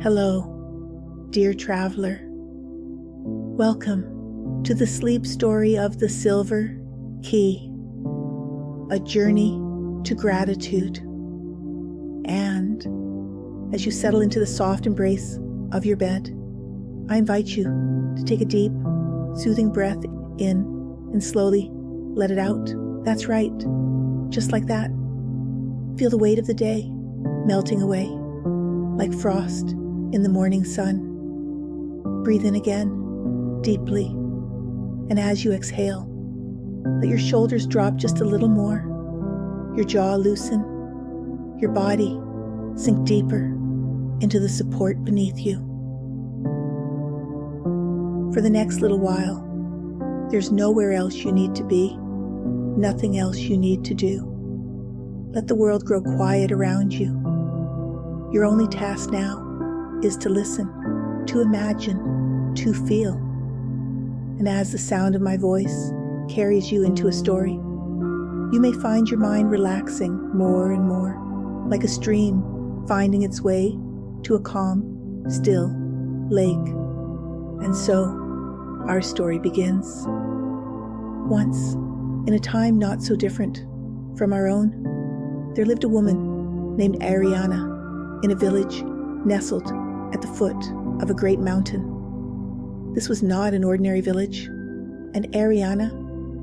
Hello, dear traveler. Welcome to the sleep story of the Silver Key, a journey to gratitude. And as you settle into the soft embrace of your bed, I invite you to take a deep, soothing breath in and slowly let it out. That's right, just like that. Feel the weight of the day melting away like frost in the morning sun. Breathe in again, deeply, and as you exhale, let your shoulders drop just a little more, your jaw loosen, your body sink deeper into the support beneath you. For the next little while, there's nowhere else you need to be, nothing else you need to do. Let the world grow quiet around you. Your only task now is to listen, to imagine, to feel. And as the sound of my voice carries you into a story, you may find your mind relaxing more and more, like a stream finding its way to a calm, still lake. And so, our story begins. Once, in a time not so different from our own, there lived a woman named Ariana in a village nestled at the foot of a great mountain. This was not an ordinary village, and Ariana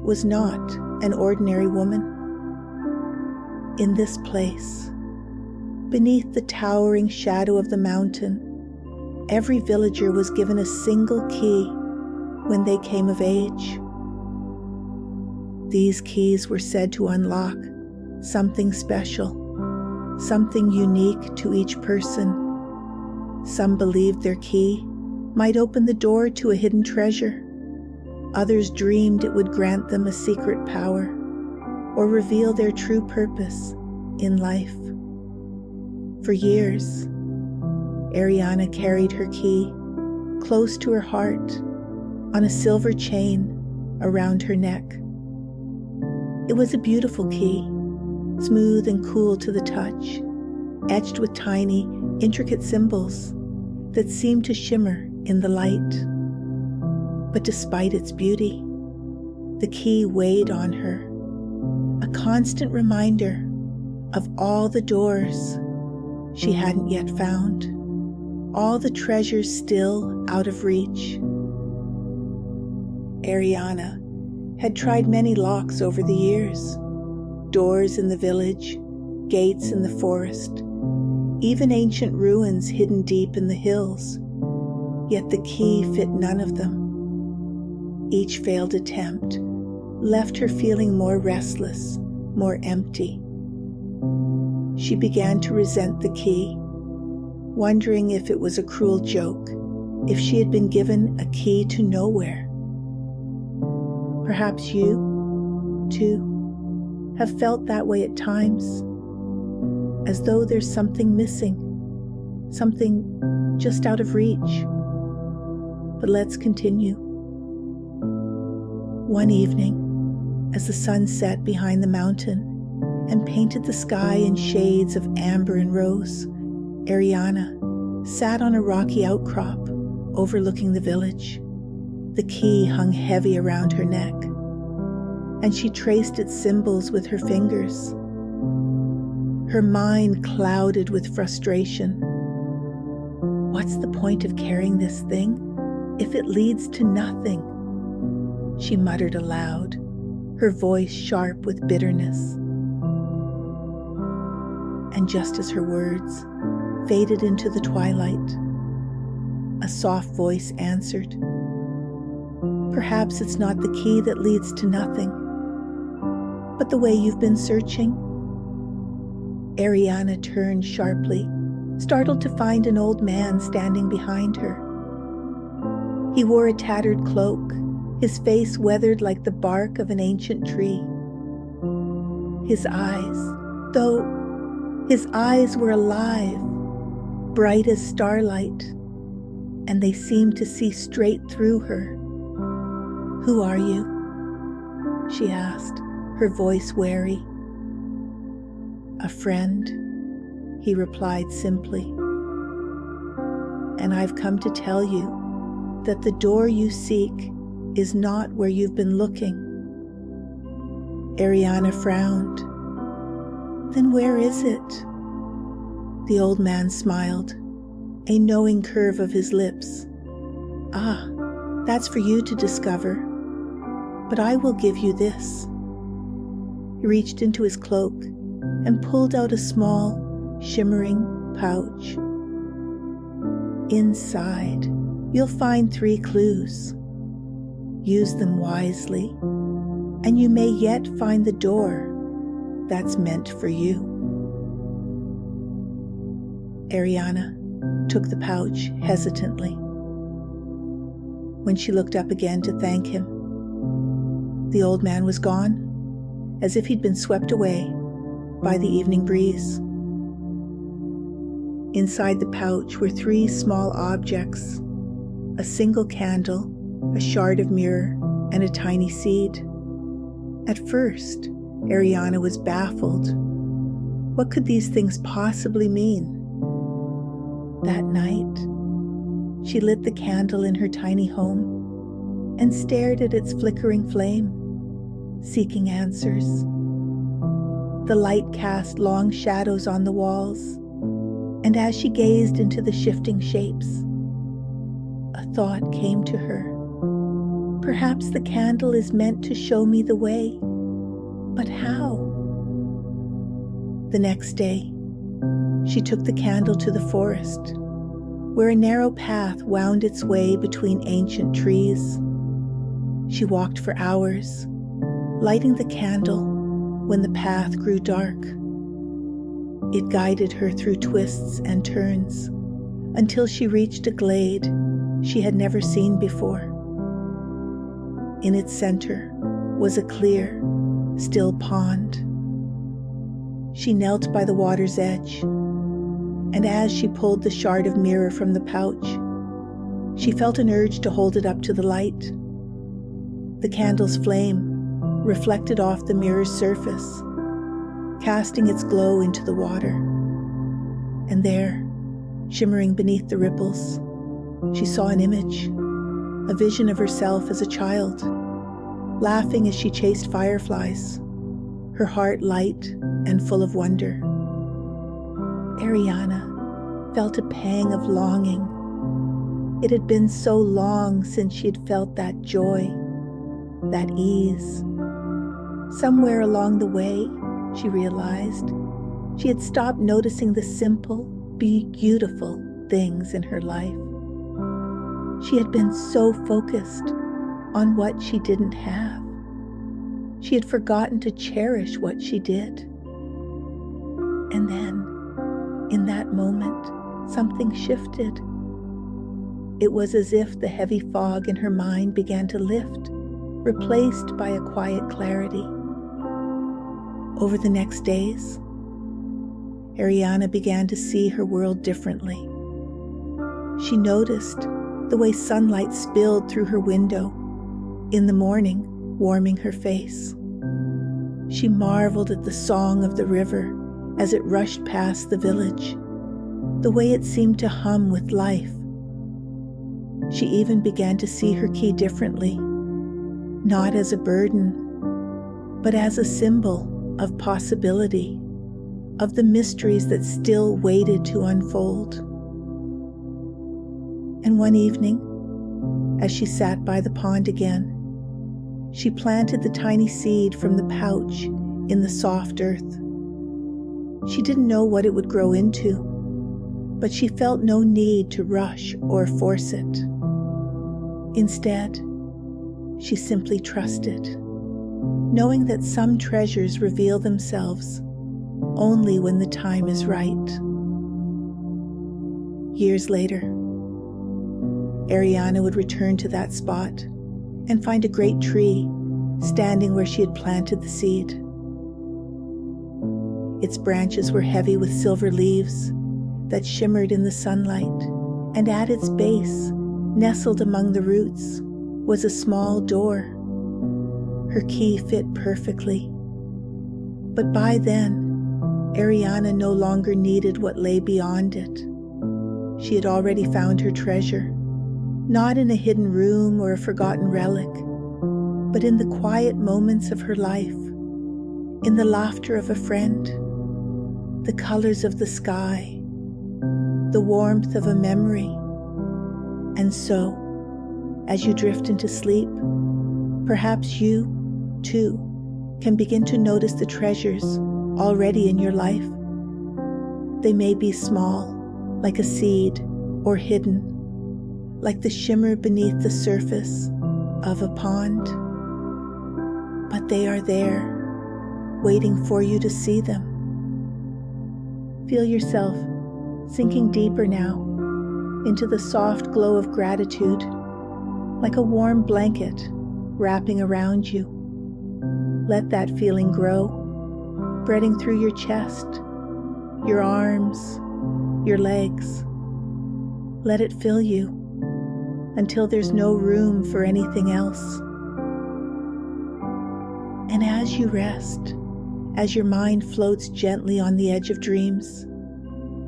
was not an ordinary woman. In this place, beneath the towering shadow of the mountain, every villager was given a single key when they came of age. These keys were said to unlock something special, something unique to each person. Some believed their key might open the door to a hidden treasure. Others dreamed it would grant them a secret power or reveal their true purpose in life. For years, Ariana carried her key close to her heart on a silver chain around her neck. It was a beautiful key, smooth and cool to the touch, etched with tiny, intricate symbols that seemed to shimmer in the light. But despite its beauty, the key weighed on her, a constant reminder of all the doors she hadn't yet found, all the treasures still out of reach. Ariana had tried many locks over the years, doors in the village, gates in the forest, even ancient ruins hidden deep in the hills, yet the key fit none of them. Each failed attempt left her feeling more restless, more empty. She began to resent the key, wondering if it was a cruel joke, if she had been given a key to nowhere. Perhaps you, too, have felt that way at times, as though there's something missing, something just out of reach. But let's continue. One evening, as the sun set behind the mountain and painted the sky in shades of amber and rose, Ariana sat on a rocky outcrop overlooking the village. The key hung heavy around her neck, and she traced its symbols with her fingers. Her mind clouded with frustration. What's the point of carrying this thing if it leads to nothing? She muttered aloud, her voice sharp with bitterness. And just as her words faded into the twilight, a soft voice answered, "Perhaps it's not the key that leads to nothing, but the way you've been searching." Ariana turned sharply, startled to find an old man standing behind her. He wore a tattered cloak, his face weathered like the bark of an ancient tree. His eyes, though his eyes were alive, bright as starlight, and they seemed to see straight through her. "Who are you?" she asked, her voice wary. "A friend," he replied simply. and I've come to tell you that the door you seek is not where you've been looking." Ariana frowned. "Then where is it?" The old man smiled, a knowing curve of his lips. "Ah, that's for you to discover, but I will give you this." He reached into his cloak and pulled out a small, shimmering pouch. "Inside, you'll find 3 clues. Use them wisely, and you may yet find the door that's meant for you." Ariana took the pouch hesitantly. When she looked up again to thank him, the old man was gone, as if he'd been swept away by the evening breeze. Inside the pouch were 3 small objects: a single candle, a shard of mirror, and a tiny seed. At first, Ariana was baffled. What could these things possibly mean? That night, she lit the candle in her tiny home and stared at its flickering flame, seeking answers. The light cast long shadows on the walls, and as she gazed into the shifting shapes, a thought came to her. Perhaps the candle is meant to show me the way, but how? The next day, she took the candle to the forest, where a narrow path wound its way between ancient trees. She walked for hours, lighting the candle when the path grew dark. It guided her through twists and turns until she reached a glade she had never seen before. In its center was a clear, still pond. She knelt by the water's edge, and as she pulled the shard of mirror from the pouch, she felt an urge to hold it up to the light. The candle's flame reflected off the mirror's surface, casting its glow into the water. And there, shimmering beneath the ripples, she saw an image, a vision of herself as a child, laughing as she chased fireflies, her heart light and full of wonder. Ariana felt a pang of longing. It had been so long since she had felt that joy, that ease. Somewhere along the way, she realized, she had stopped noticing the simple, beautiful things in her life. She had been so focused on what she didn't have. She had forgotten to cherish what she did. And then, in that moment, something shifted. It was as if the heavy fog in her mind began to lift, replaced by a quiet clarity. Over the next days, Ariana began to see her world differently. She noticed the way sunlight spilled through her window, in the morning, warming her face. She marveled at the song of the river as it rushed past the village, the way it seemed to hum with life. She even began to see her key differently, not as a burden, but as a symbol of possibility, of the mysteries that still waited to unfold. And one evening, as she sat by the pond again, she planted the tiny seed from the pouch in the soft earth. She didn't know what it would grow into, but she felt no need to rush or force it. Instead, she simply trusted, knowing that some treasures reveal themselves only when the time is right. Years later, Ariana would return to that spot and find a great tree standing where she had planted the seed. Its branches were heavy with silver leaves that shimmered in the sunlight, and at its base, nestled among the roots, was a small door. Her key fit perfectly. But by then, Ariana no longer needed what lay beyond it. she had already found her treasure, not in a hidden room or a forgotten relic, but in the quiet moments of her life, in the laughter of a friend, the colors of the sky, the warmth of a memory. And so, as you drift into sleep, perhaps you, too, can begin to notice the treasures already in your life. They may be small, like a seed, or hidden, like the shimmer beneath the surface of a pond. But they are there, waiting for you to see them. Feel yourself sinking deeper now into the soft glow of gratitude, like a warm blanket wrapping around you. Let that feeling grow, spreading through your chest, your arms, your legs. Let it fill you until there's no room for anything else. And as you rest, as your mind floats gently on the edge of dreams,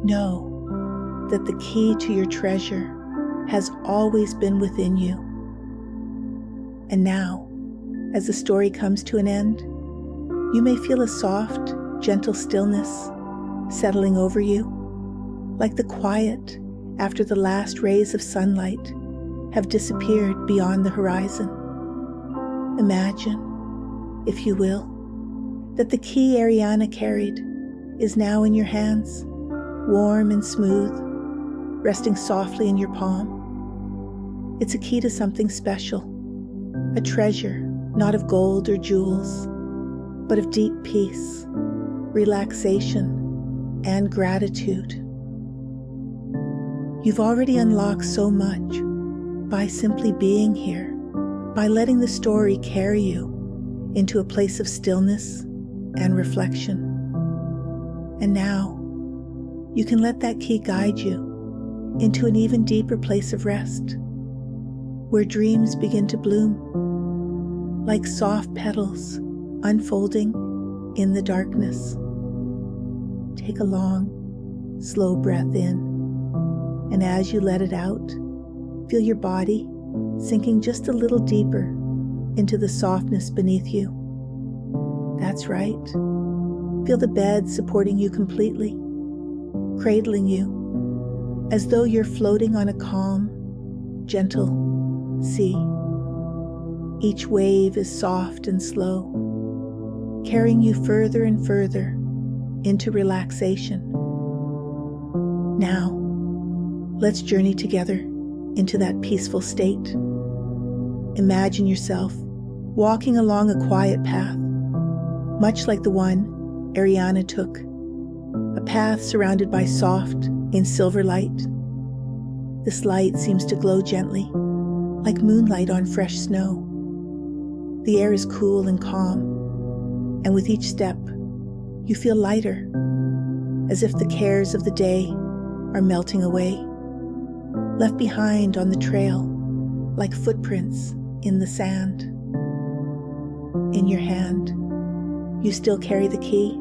know that the key to your treasure has always been within you. And now, as the story comes to an end, you may feel a soft, gentle stillness settling over you, like the quiet after the last rays of sunlight have disappeared beyond the horizon. Imagine, if you will, that the key Ariana carried is now in your hands, warm and smooth, resting softly in your palm. It's a key to something special, a treasure not of gold or jewels, but of deep peace, relaxation, and gratitude. You've already unlocked so much by simply being here, by letting the story carry you into a place of stillness and reflection. And now, you can let that key guide you into an even deeper place of rest, where dreams begin to bloom, like soft petals unfolding in the darkness. Take a long, slow breath in, and as you let it out, feel your body sinking just a little deeper into the softness beneath you. That's right. Feel the bed supporting you completely, cradling you, as though you're floating on a calm, gentle sea. Each wave is soft and slow, carrying you further and further into relaxation. Now, let's journey together into that peaceful state. Imagine yourself walking along a quiet path, much like the one Ariana took, a path surrounded by soft and silver light. This light seems to glow gently, like moonlight on fresh snow. The air is cool and calm, and with each step, you feel lighter, as if the cares of the day are melting away, left behind on the trail like footprints in the sand. In your hand, you still carry the key.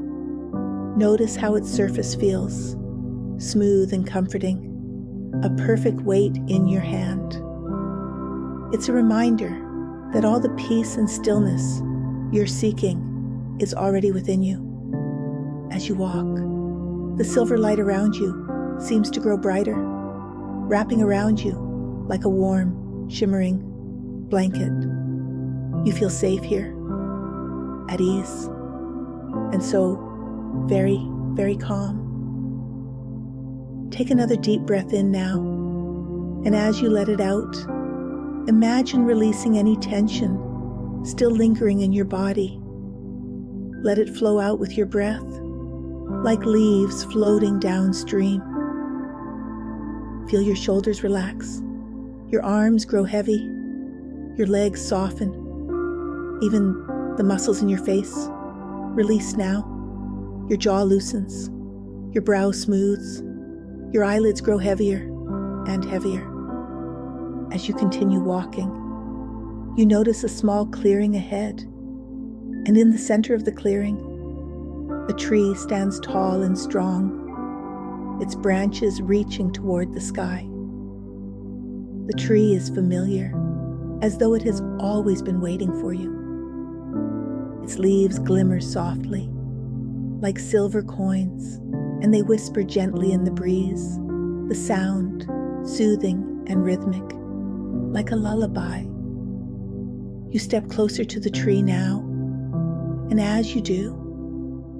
Notice how its surface feels, smooth and comforting, a perfect weight in your hand. It's a reminder that all the peace and stillness you're seeking is already within you. As you walk, the silver light around you seems to grow brighter, wrapping around you like a warm, shimmering blanket. You feel safe here, at ease, and so very, very calm. Take another deep breath in now, and as you let it out, imagine releasing any tension still lingering in your body. Let it flow out with your breath, like leaves floating downstream. Feel your shoulders relax, your arms grow heavy, your legs soften, even the muscles in your face release now. Your jaw loosens, your brow smooths, your eyelids grow heavier and heavier. As you continue walking, you notice a small clearing ahead, and in the center of the clearing, a tree stands tall and strong, its branches reaching toward the sky. The tree is familiar, as though it has always been waiting for you. Its leaves glimmer softly, like silver coins, and they whisper gently in the breeze, the sound soothing and rhythmic, like a lullaby. You step closer to the tree now, and as you do,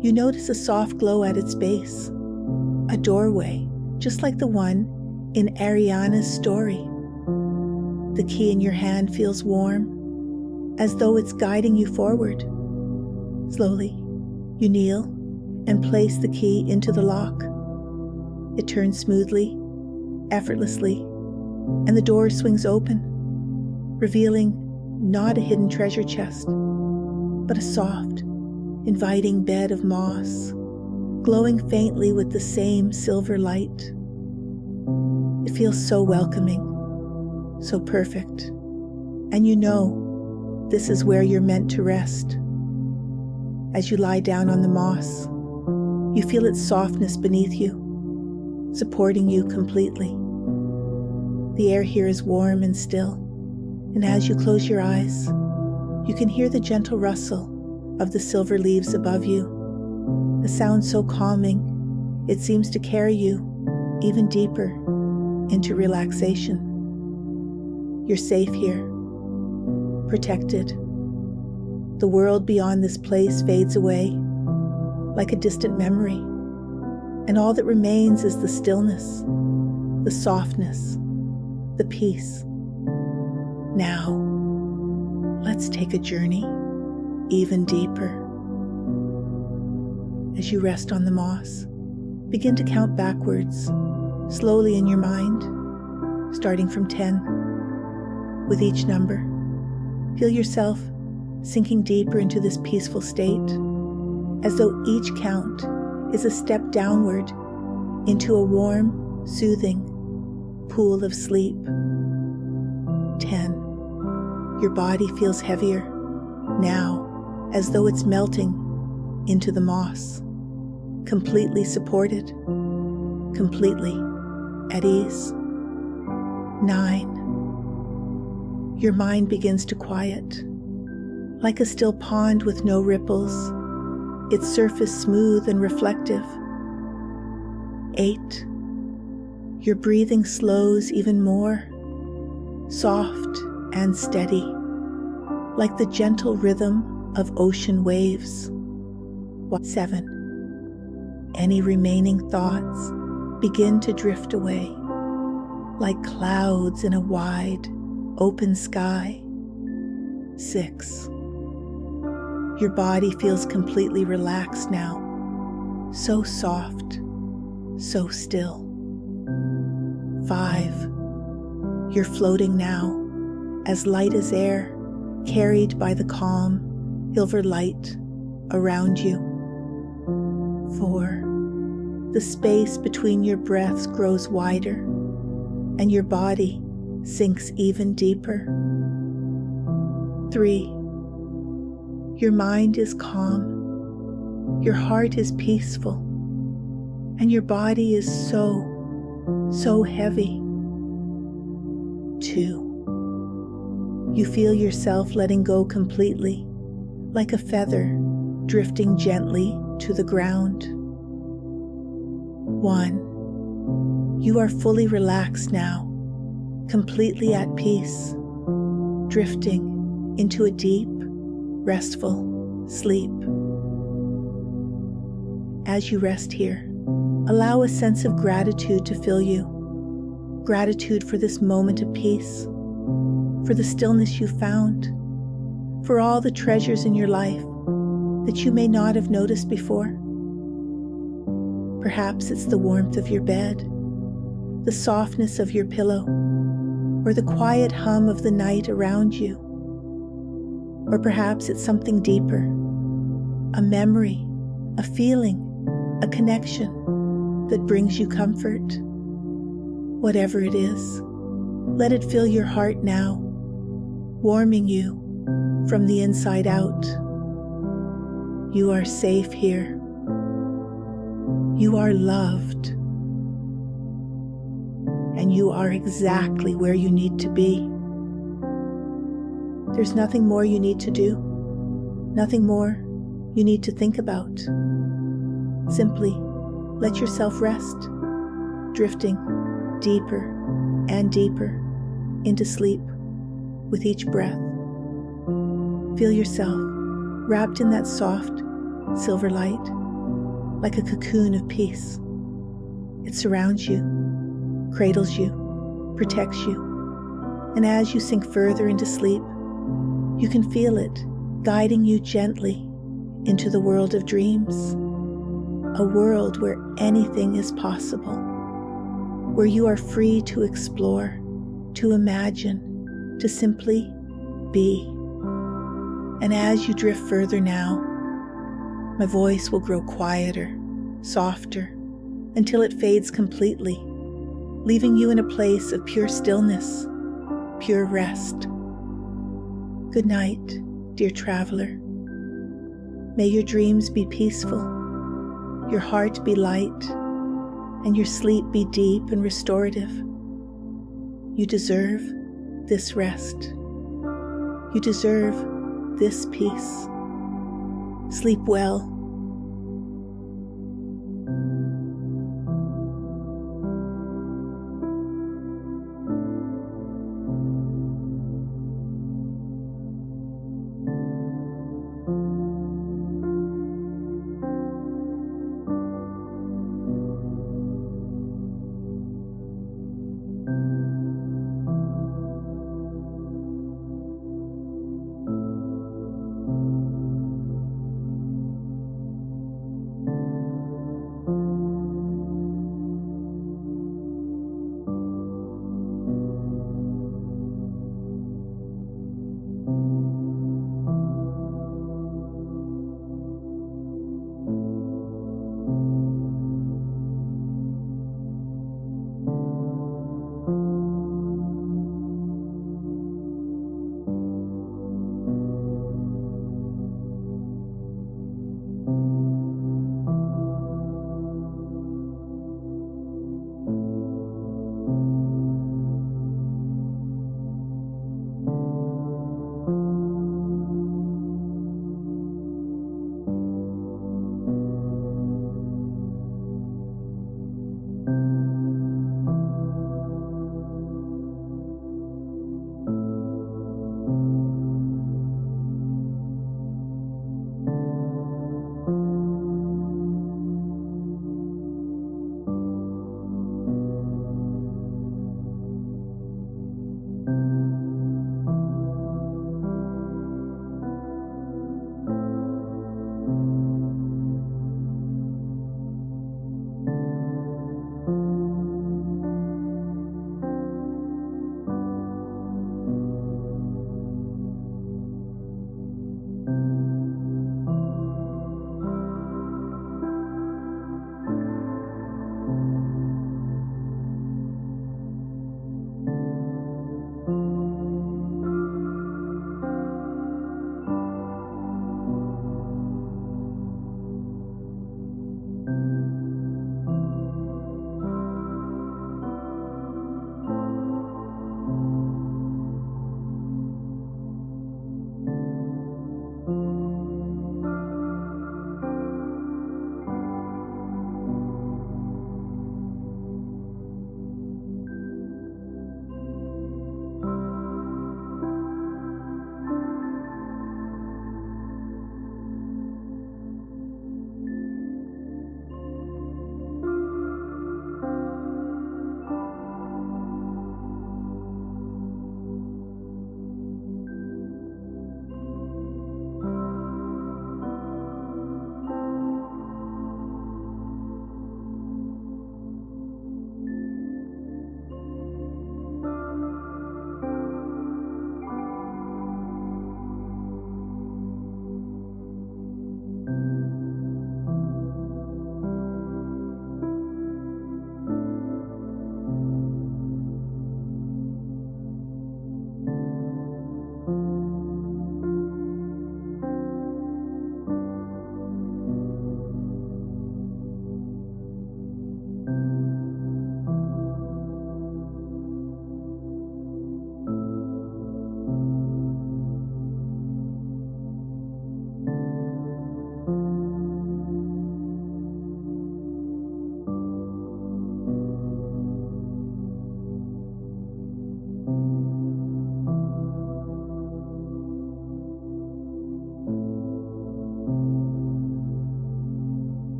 you notice a soft glow at its base, a doorway just like the one in Ariana's story. The key in your hand feels warm, as though it's guiding you forward. Slowly, you kneel and place the key into the lock. It turns smoothly, effortlessly, and the door swings open, revealing not a hidden treasure chest, but a soft, inviting bed of moss, glowing faintly with the same silver light. It feels so welcoming, so perfect, and you know this is where you're meant to rest. As you lie down on the moss, you feel its softness beneath you, supporting you completely. The air here is warm and still, and as you close your eyes, you can hear the gentle rustle of the silver leaves above you, a sound so calming it seems to carry you even deeper into relaxation. You're safe here, protected. The world beyond this place fades away like a distant memory, and all that remains is the stillness, the softness, the peace. Now, let's take a journey even deeper. As you rest on the moss, begin to count backwards, slowly in your mind, starting from 10. With each number, feel yourself sinking deeper into this peaceful state, as though each count is a step downward into a warm, soothing pool of sleep. 10. Your body feels heavier now, as though it's melting into the moss, completely supported, completely at ease. 9. Your mind begins to quiet, like a still pond with no ripples, its surface smooth and reflective. 8. Your breathing slows even more, soft and steady, like the gentle rhythm of ocean waves. 7. Any remaining thoughts begin to drift away, like clouds in a wide, open sky. 6. Your body feels completely relaxed now, so soft, so still. 5. You're floating now, as light as air, carried by the calm, silver light around you. 4. The space between your breaths grows wider, and your body sinks even deeper. 3. Your mind is calm, your heart is peaceful, and your body is so heavy. 2. You feel yourself letting go completely, like a feather drifting gently to the ground. 1. You are fully relaxed now, completely at peace, drifting into a deep, restful sleep. As you rest here, allow a sense of gratitude to fill you. Gratitude for this moment of peace, for the stillness you found, for all the treasures in your life that you may not have noticed before. Perhaps it's the warmth of your bed, the softness of your pillow, or the quiet hum of the night around you. Or perhaps it's something deeper, a memory, a feeling, a connection that brings you comfort. Whatever it is, let it fill your heart now, warming you from the inside out. You are safe here. You are loved. and you are exactly where you need to be. There's nothing more you need to do, nothing more you need to think about. Simply let yourself rest, drifting deeper and deeper into sleep with each breath. Feel yourself wrapped in that soft silver light, like a cocoon of peace. It surrounds you, cradles you, protects you, and as you sink further into sleep, you can feel it guiding you gently into the world of dreams, a world where anything is possible, where you are free to explore, to imagine, to simply be. And as you drift further now, my voice will grow quieter, softer, until it fades completely, leaving you in a place of pure stillness, pure rest. Good night, dear traveler. May your dreams be peaceful, your heart be light, and your sleep be deep and restorative. You deserve this rest. You deserve this peace. Sleep well,